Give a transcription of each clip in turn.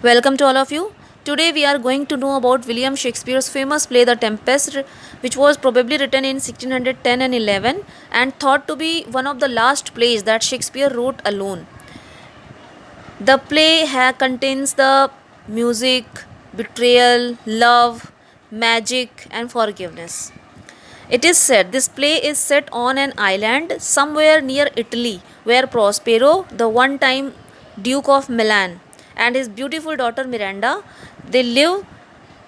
Welcome to all of you. Today we are going to know about William Shakespeare's famous play The Tempest, which was probably written in 1610 and 11 and thought to be one of the last plays that Shakespeare wrote alone. The play contains the music, betrayal, love, magic, and forgiveness. It is said this play is set on an island somewhere near Italy where Prospero, the one time Duke of Milan, and his beautiful daughter Miranda, they live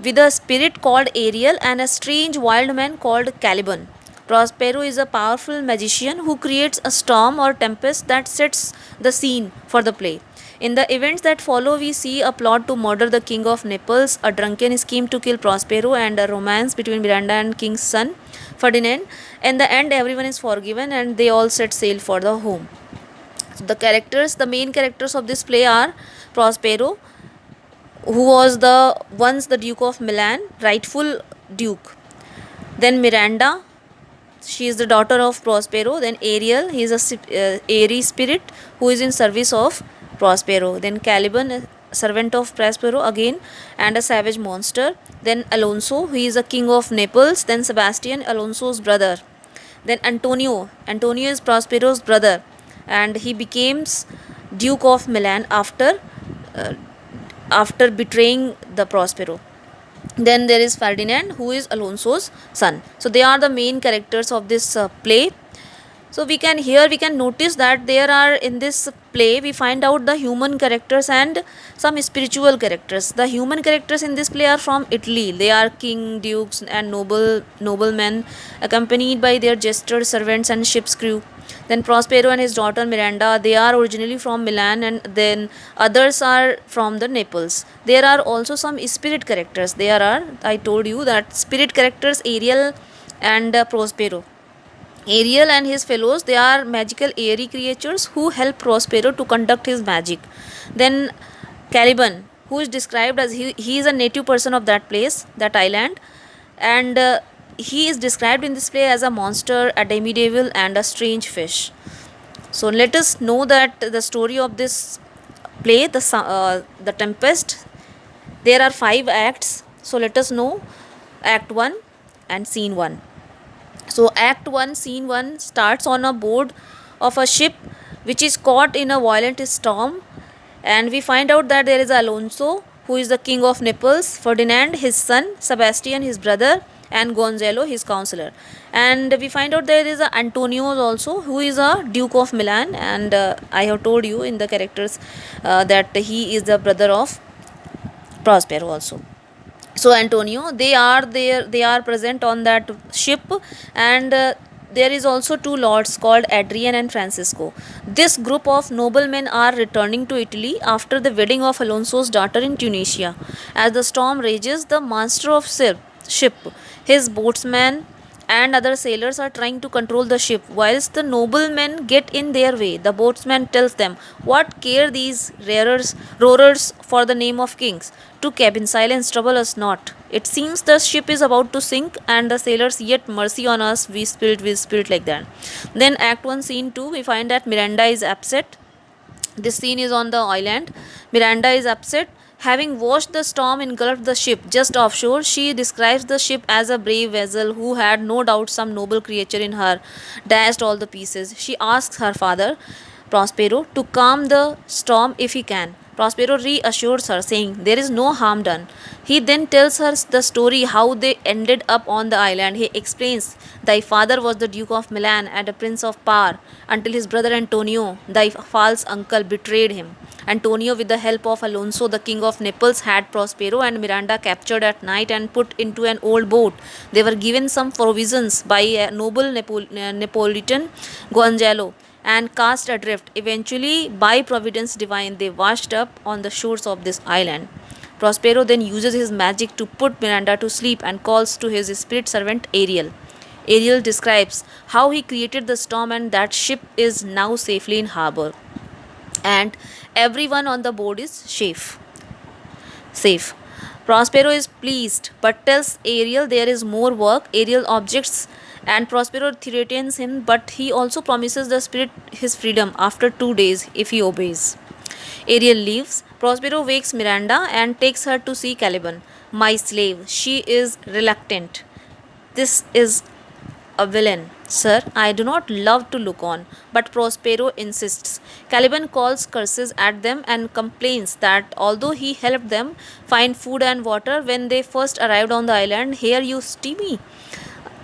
with a spirit called Ariel and a strange wild man called Caliban. Prospero is a powerful magician who creates a storm or tempest that sets the scene for the play. In the events that follow, we see a plot to murder the king of Naples, a drunken scheme to kill Prospero, and a romance between Miranda and king's son, Ferdinand. In the end, everyone is forgiven and they all set sail for the home. So the main characters of this play are Prospero, who was once the Duke of Milan, rightful Duke. Then Miranda, she is the daughter of Prospero. Then Ariel, he is a airy spirit who is in service of Prospero. Then Caliban, a servant of Prospero again, and a savage monster. Then Alonso, he is a king of Naples. Then Sebastian, Alonso's brother. Then Antonio is Prospero's brother, and he becomes Duke of Milan uh, after betraying the Prospero. Then there is Ferdinand, who is Alonso's son. So they are the main characters of this play. So we can notice that there are in this play we find out the human characters and some spiritual characters. The human characters in this play are from Italy. They are king, dukes, and noblemen, accompanied by their jester servants and ship's crew. Then Prospero and his daughter Miranda, they are originally from Milan, and then others are from the Naples. There are also some spirit characters. There are, I told you that spirit characters, Ariel and Prospero. Ariel and his fellows, they are magical airy creatures who help Prospero to conduct his magic. Then Caliban, who is described as he is a native person of that place, that island, and he is described in this play as a monster, a demi-devil, and a strange fish. So let us know that the story of this play, the Tempest. There are 5 acts. So let us know Act 1 and Scene 1. So Act 1, Scene 1 starts on a board of a ship which is caught in a violent storm, and we find out that there is Alonso, who is the king of Naples, Ferdinand, his son, Sebastian, his brother, and Gonzalo, his counselor. And we find out there is Antonio also, who is a Duke of Milan, and I have told you in the characters that he is the brother of Prospero also. So Antonio, they are present on that ship, and there is also 2 lords called Adrian and Francisco. This group of noblemen are returning to Italy after the wedding of Alonso's daughter in Tunisia. As the storm rages, the master of ship, his boatsman, and other sailors are trying to control the ship. Whilst the noblemen get in their way, the boatsman tells them, "What care these roarers for the name of kings? To cabin silence, trouble us not. It seems the ship is about to sink, and the sailors, yet mercy on us, we spilled," like that. Then Act 1, Scene 2, we find that Miranda is upset. This scene is on the island. Miranda is upset. Having watched the storm engulf the ship just offshore, she describes the ship as a brave vessel who had no doubt some noble creature in her dashed all the pieces. She asks her father, Prospero, to calm the storm if he can. Prospero reassures her, saying there is no harm done. He then tells her the story how they ended up on the island. He explains, "Thy father was the Duke of Milan and a prince of power until his brother Antonio, thy false uncle, betrayed him. Antonio, with the help of Alonso, the king of Naples, had Prospero and Miranda captured at night and put into an old boat. They were given some provisions by a noble Neapolitan, Gonzalo, and cast adrift. Eventually, by providence divine, they washed up on the shores of this island. Prospero then uses his magic to put Miranda to sleep and calls to his spirit servant Ariel. Ariel describes how he created the storm and that ship is now safely in harbor, and everyone on the board is safe. Prospero is pleased but tells Ariel there is more work. Ariel objects and Prospero threatens him, but he also promises the spirit his freedom after 2 days if he obeys. Ariel leaves, Prospero wakes Miranda and takes her to see Caliban, my slave. She is reluctant. This is a villain. Sir, I do not love to look on, but Prospero insists. Caliban calls curses at them and complains that although he helped them find food and water when they first arrived on the island, here you stay me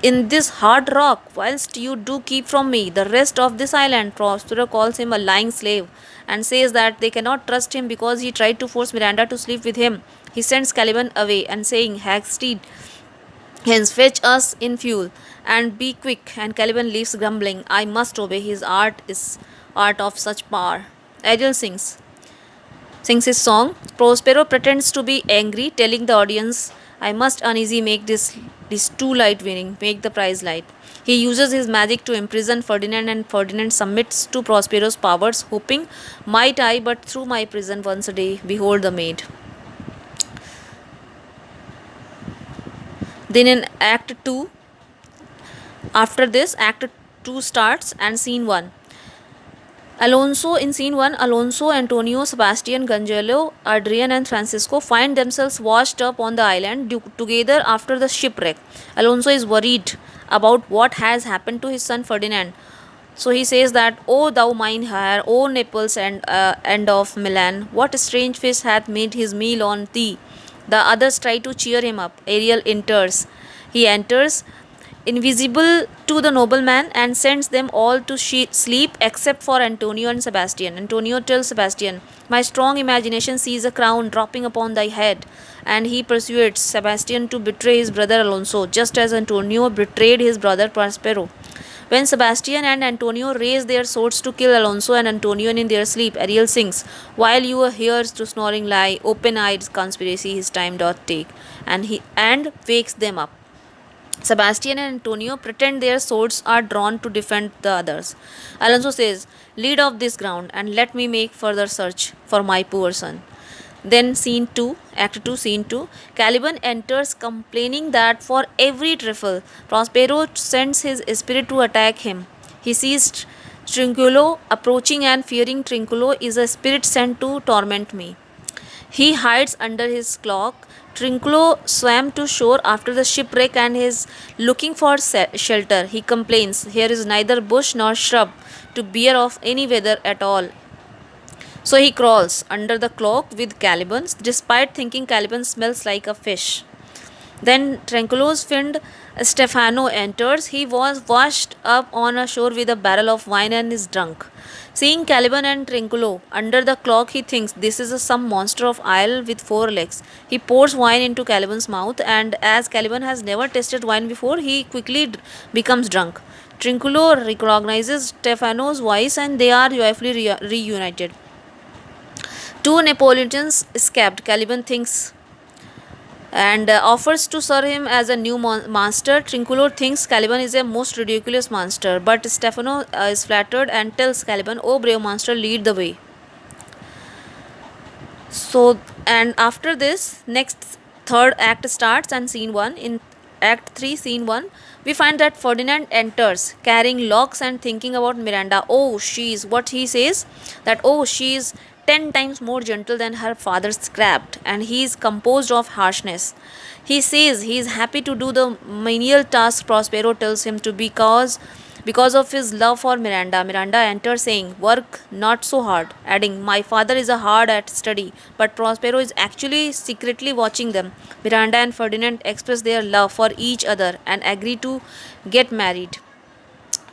in this hard rock, whilst you do keep from me the rest of this island. Prospero calls him a lying slave and says that they cannot trust him because he tried to force Miranda to sleep with him. He sends Caliban away and saying, Hagsteed, hence fetch us in fuel and be quick. And Caliban leaves grumbling, I must obey. His art is art of such power. Ariel sings his song. Prospero pretends to be angry, telling the audience, I must uneasy make this too light winning, make the prize light. He uses his magic to imprison Ferdinand, and Ferdinand submits to Prospero's powers, hoping, might I but through my prison once a day behold the maid. Then in Act 2, after this, Act 2 starts and Scene 1. In scene 1, Alonso, Antonio, Sebastian, Gonzalo, Adrian, and Francisco find themselves washed up on the island together after the shipwreck. Alonso is worried about what has happened to his son Ferdinand. So he says that, O thou mine hair, O Naples and end of Milan, what strange face hath made his meal on thee? The others try to cheer him up. Ariel enters. He enters invisible to the nobleman and sends them all to sleep except for Antonio and Sebastian. Antonio tells Sebastian, my strong imagination sees a crown dropping upon thy head, and he persuades Sebastian to betray his brother Alonso, just as Antonio betrayed his brother Prospero. When Sebastian and Antonio raise their swords to kill Alonso and Antonio in their sleep, Ariel sings, while you hears to snoring lie, open-eyed conspiracy his time doth take, and wakes them up. Sebastian and Antonio pretend their swords are drawn to defend the others. Alonso says, lead off this ground and let me make further search for my poor son. Then Scene 2, Act 2, Scene 2, Caliban enters complaining that for every trifle, Prospero sends his spirit to attack him. He sees Trinculo approaching and fearing Trinculo is a spirit sent to torment me. He hides under his cloak. Trinculo swam to shore after the shipwreck and is looking for shelter. He complains, here is neither bush nor shrub to bear of any weather at all. So he crawls under the cloak with Caliban, despite thinking Caliban smells like a fish. Then Trinculo's friend Stefano enters. He was washed up on a shore with a barrel of wine and is drunk. Seeing Caliban and Trinculo under the cloak, he thinks this is some monster of isle with 4 legs. He pours wine into Caliban's mouth, and as Caliban has never tasted wine before, he quickly becomes drunk. Trinculo recognizes Stefano's voice and they are joyfully reunited. 2 Neapolitans escaped, Caliban thinks, and offers to serve him as a new master. Trinculo thinks Caliban is a most ridiculous monster, but Stefano is flattered and tells Caliban, "Oh, brave monster, lead the way." So, and after this, next third act starts and Scene 1. In Act 3, Scene 1, we find that Ferdinand enters carrying locks and thinking about Miranda. Oh, she's what he says that, oh, she is 10 times more gentle than her father scrapped, and he is composed of harshness. He says he is happy to do the menial task Prospero tells him to because of his love for Miranda. Miranda enters saying, work not so hard, adding, my father is a hard at study, but Prospero is actually secretly watching them. Miranda and Ferdinand express their love for each other and agree to get married.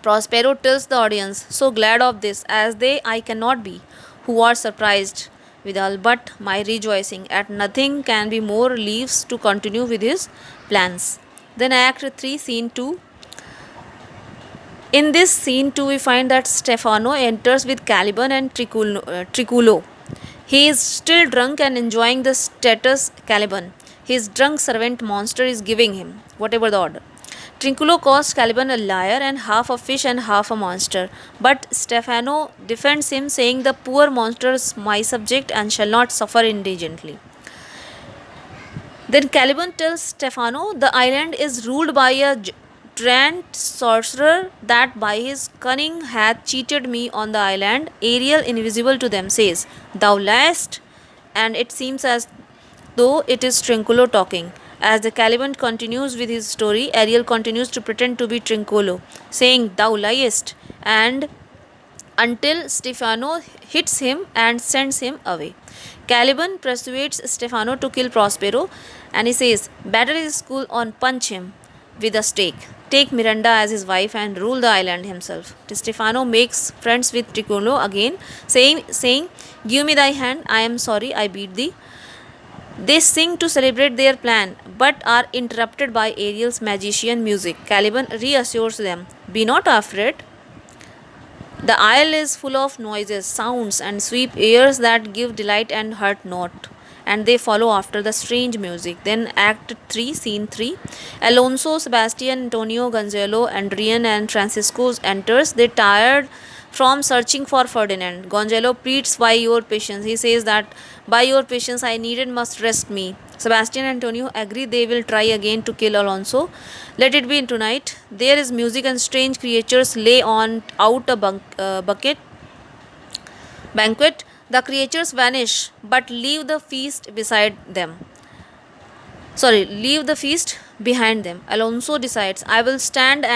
Prospero tells the audience, so glad of this as they I cannot be, who are surprised with all but my rejoicing at nothing can be more leaves to continue with his plans. Then Act 3, Scene 2. In this Scene 2, we find that Stefano enters with Caliban and Triculo. He is still drunk and enjoying the status Caliban, his drunk servant monster, is giving him, whatever the order. Trinculo calls Caliban a liar and half a fish and half a monster, but Stefano defends him, saying the poor monster is my subject and shall not suffer indigently. Then Caliban tells Stefano the island is ruled by a giant sorcerer that by his cunning hath cheated me on the island. Ariel, invisible to them, says, thou liest and it seems as though it is Trinculo talking. As the Caliban continues with his story, Ariel continues to pretend to be Trinculo, saying, "Thou liest," and until Stefano hits him and sends him away. Caliban persuades Stefano to kill Prospero and he says, "Better is school on punch him with a stake. Take Miranda as his wife and rule the island himself." Stefano makes friends with Tricolo again, saying, "Give me thy hand, I am sorry I beat thee." They sing to celebrate their plan, but are interrupted by Ariel's magician music. Caliban reassures them, "Be not afraid. The isle is full of noises, sounds, and sweep airs that give delight and hurt not." And they follow after the strange music. Then, Act 3, Scene 3. Alonso, Sebastian, Antonio, Gonzalo, Adrian, and Francisco enters. They tired from searching for Ferdinand. Gonzalo pleads by your patience. He says that by your patience I needed must rest me. Sebastian and Antonio agree they will try again to kill Alonso. Let it be tonight. There is music and strange creatures lay on out a bucket banquet. The creatures vanish but leave the feast beside them. Leave the feast behind them. Alonso decides, "I will stand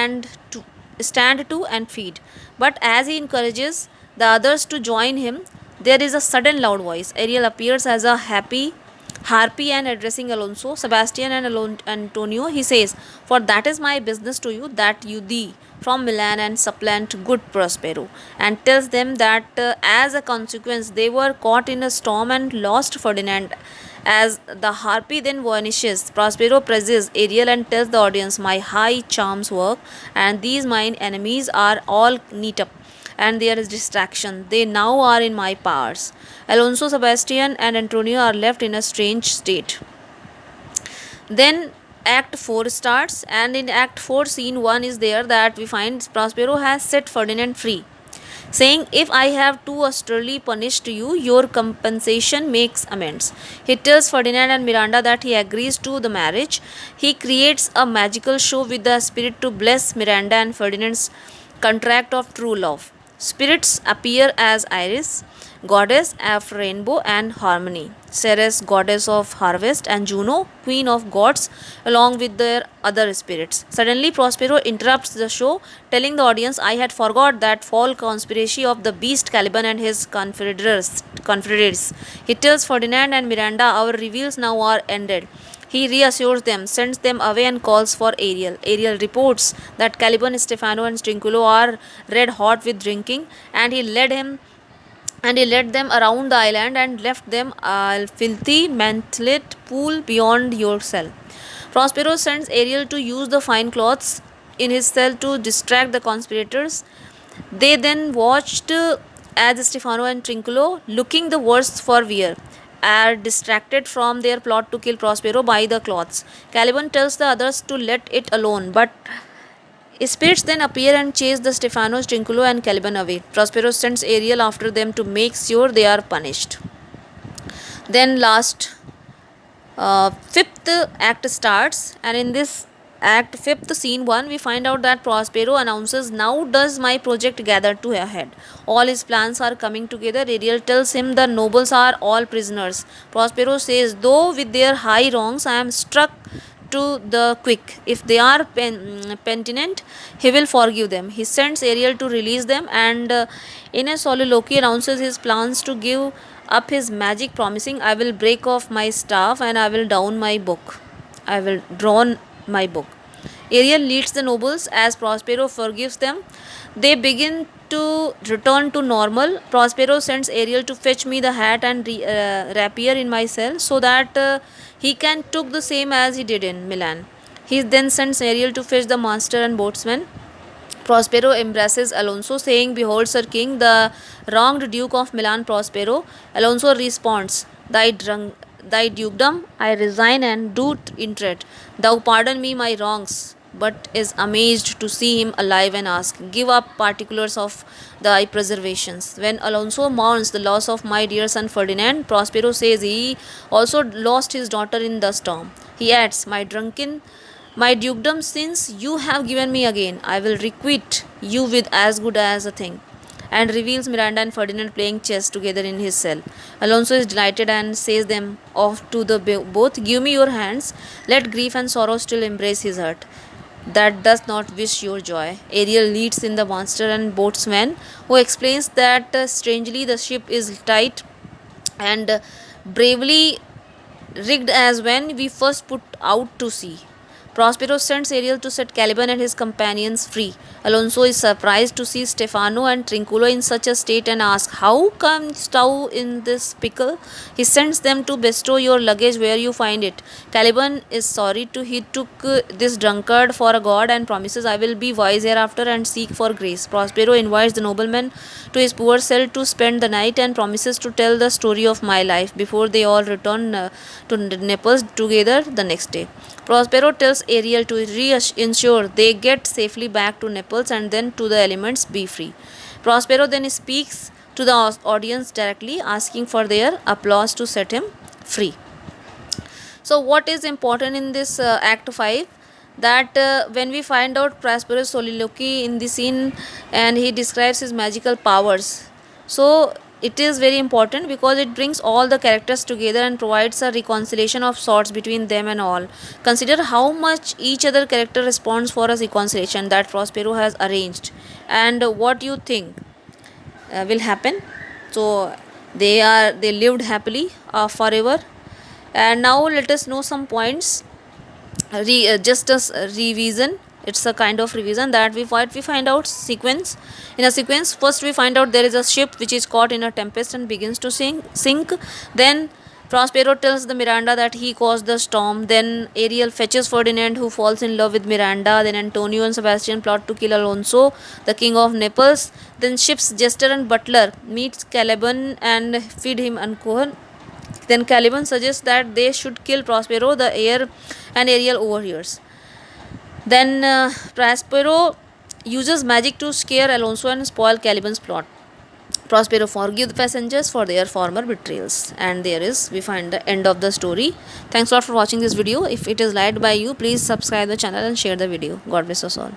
to and feed." But as he encourages the others to join him, there is a sudden loud voice. Ariel appears as a happy harpy and addressing Alonso, Sebastian, and Antonio. He says, "For that is my business to you, that you thee from Milan and supplant good Prospero," and tells them that as a consequence they were caught in a storm and lost Ferdinand. As the harpy then vanishes, Prospero praises Ariel and tells the audience, "My high charms work, and these mine enemies are all neat up, and there is distraction. They now are in my powers." Alonso, Sebastian, and Antonio are left in a strange state. Then Act 4 starts, and in Act 4, Scene 1 is there that we find Prospero has set Ferdinand free, saying, "If I have too austerely punished you, your compensation makes amends." He tells Ferdinand and Miranda that he agrees to the marriage. He creates a magical show with the spirit to bless Miranda and Ferdinand's contract of true love. Spirits appear as Iris, goddess of rainbow and harmony, Ceres, goddess of harvest, and Juno, queen of gods, along with their other spirits. Suddenly, Prospero interrupts the show, telling the audience, "I had forgot that foul conspiracy of the beast Caliban and his confederates." He tells Ferdinand and Miranda, "Our reveals now are ended." He reassures them, sends them away, and calls for Ariel. Ariel reports that Caliban, Stefano, and Trinculo are red hot with drinking, and he led them around the island and left them a filthy, mantlet pool beyond your cell. Prospero sends Ariel to use the fine cloths in his cell to distract the conspirators. They then watched as Stefano and Trinculo, looking the worse for wear, are distracted from their plot to kill Prospero by the cloths. Caliban tells the others to let it alone, but spirits then appear and chase the Stefanos, Trinculo, and Caliban away. Prospero sends Ariel after them to make sure they are punished. Then fifth act starts, and in this act, fifth, Scene 1, we find out that Prospero announces, "Now does my project gather to a head. All his plans are coming together." Ariel tells him the nobles are all prisoners. Prospero says, "Though with their high wrongs I am struck to the quick. If they are penitent, he will forgive them." He sends Ariel to release them, and in a soliloquy announces his plans to give up his magic, promising, "I will break off my staff and I will down my book. I will drawn my book." Ariel leads the nobles as Prospero forgives them. They begin to return to normal. Prospero sends Ariel to fetch me the hat and rapier in my cell so that he can took the same as he did in Milan. He then sends Ariel to fetch the master and boatsman. Prospero embraces Alonso, saying, "Behold, Sir King, the wronged Duke of Milan, Prospero." Alonso responds, Thy dukedom I resign and do entreat. Thou pardon me my wrongs," but is amazed to see him alive and asks, "Give up particulars of thy preservations." When Alonso mourns the loss of my dear son Ferdinand, Prospero says he also lost his daughter in the storm. He adds, My dukedom, since you have given me again, I will requite you with as good as a thing." and reveals Miranda and Ferdinand playing chess together in his cell. Alonso is delighted and says them off to the both, "Give me your hands, let grief and sorrow still embrace his heart that does not wish your joy." Ariel leads in the master and boatsman, who explains that strangely the ship is tight and bravely rigged as when we first put out to sea. Prospero sends Ariel to set Caliban and his companions free. Alonso is surprised to see Stefano and Trinculo in such a state and asks, "How comes thou in this pickle?" He sends them to bestow your luggage where you find it. Caliban is sorry to he took this drunkard for a god and promises, "I will be wise hereafter and seek for grace." Prospero invites the nobleman to his poor cell to spend the night and promises to tell the story of my life before they all return to Naples together the next day. Prospero tells Ariel to ensure they get safely back to Naples and then to the elements be free. Prospero then speaks to the audience directly, asking for their applause to set him free. So, what is important in this Act 5? That when we find out Prospero's soliloquy in the scene and he describes his magical powers. So, it is very important because it brings all the characters together and provides a reconciliation of sorts between them and all. Consider how much each other character responds for a reconciliation that Prospero has arranged, and what you think will happen. So they lived happily forever. And now let us know some points. Just as a revision, it's a kind of revision that we find out sequence. In a sequence, first we find out there is a ship which is caught in a tempest and begins to sink. Then Prospero tells the Miranda that he caused the storm. Then Ariel fetches Ferdinand, who falls in love with Miranda. Then Antonio and Sebastian plot to kill Alonso, the king of Naples. Then ship's jester and butler meets Caliban and feed him alcohol. Then Caliban suggests that they should kill Prospero, the heir, and Ariel overhears. Then Prospero uses magic to scare Alonso and spoil Caliban's plot. Prospero forgives the passengers for their former betrayals. And there is, we find the end of the story. Thanks a lot for watching this video. If it is liked by you, please subscribe the channel and share the video. God bless us all.